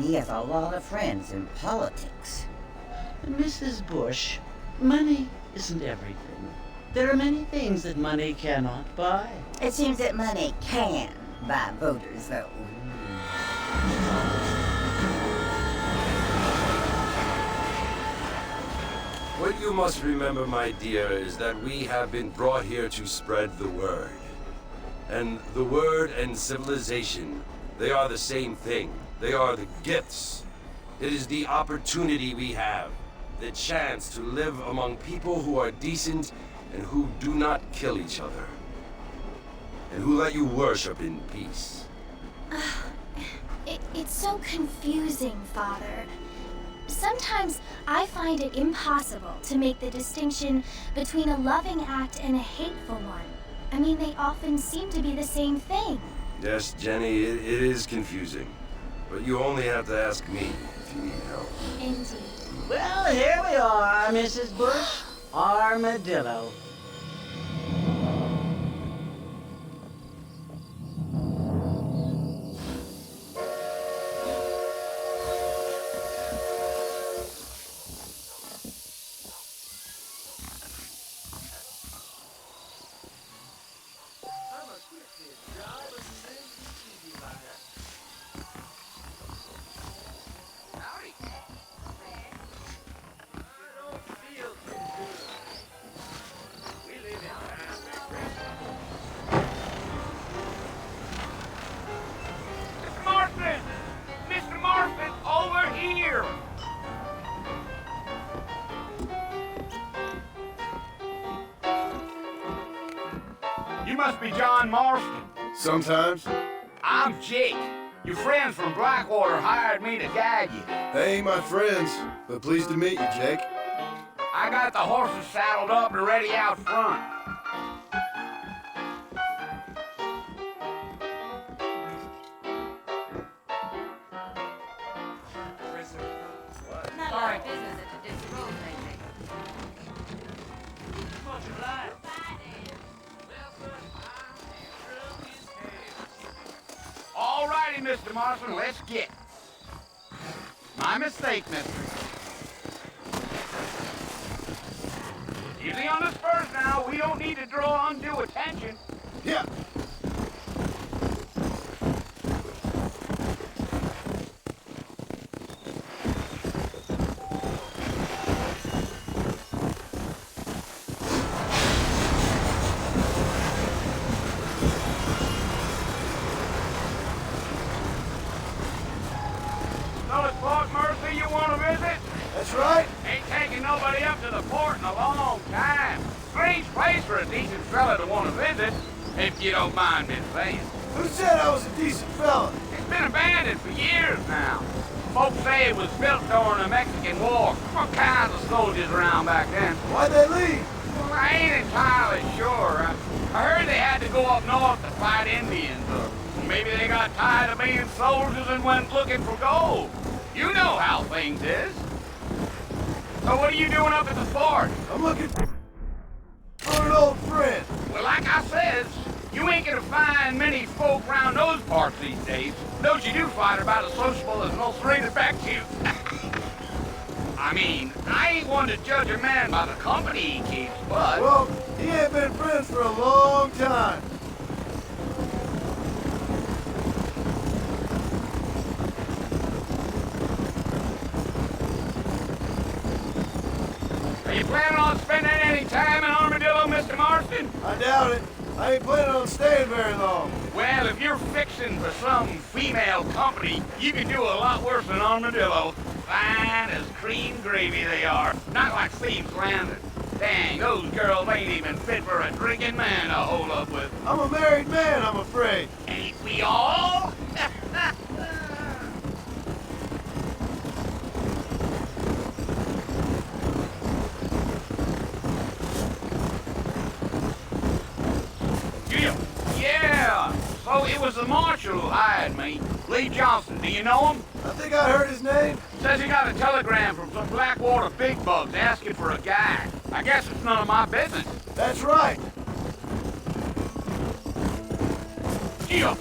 and he has a lot of friends in politics. Mrs. Bush, money isn't everything. There are many things that money cannot buy. It seems that money can buy voters, though. What you must remember, my dear, is that we have been brought here to spread the word. And the word and civilization, they are the same thing. They are the gifts. It is the opportunity we have, the chance to live among people who are decent and who do not kill each other. And who let you worship in peace. It's so confusing, Father. Sometimes I find it impossible to make the distinction between a loving act and a hateful one. I mean, they often seem to be the same thing. Yes, Jenny, it is confusing. But you only have to ask me if you need help. Indeed. Well, here we are, Mrs. Bush. Armadillo. You must be John Marston. Sometimes. I'm Jake. Your friends from Blackwater hired me to guide you. They ain't my friends, but pleased to meet you, Jake. I got the horses saddled up and ready out front. Not a lot of business at the Dixie Road lately. Much obliged. All righty, Mr. Marston, let's get. My mistake, mister. Easy on the spurs now. We don't need to draw undue attention. Yeah. So it's Port Mercy you want to visit? That's right. Ain't taking nobody up to the port in a long time. Strange place for a decent fella to want to visit, if you don't mind me saying. Who said I was a decent fella? It's been abandoned for years now. Folks say it was built during the Mexican War. All kinds of soldiers around back then. Why'd they leave? Well, I ain't entirely sure. I heard they had to go up north to fight Indians, or maybe they got tired of being soldiers and went looking for gold. You know how things is. So what are you doing up at the fort? I'm looking for an old friend. Well, like I says, you ain't gonna find many folk around those parts these days. Those you do find are about as sociable as an ulcerated back tooth. I mean, I ain't one to judge a man by the company he keeps, but... Well, he ain't been friends for a long time. Are you planning on spending any time in Armadillo, Mr. Marston? I doubt it. I ain't planning on staying very long. Well, if you're fixing for some female company, you can do a lot worse than Armadillo. Fine as cream gravy they are. Not like Steve's Landing. Dang, those girls ain't even fit for a drinking man to hold up with. I'm a married man, I'm afraid. Ain't we all? Yeah. So it was the marshal who hired me. Lee Johnson, do you know him? I think I heard his name. Says he got a telegram from some Blackwater big bugs asking for a guy. I guess it's none of my business. That's right. Yeah.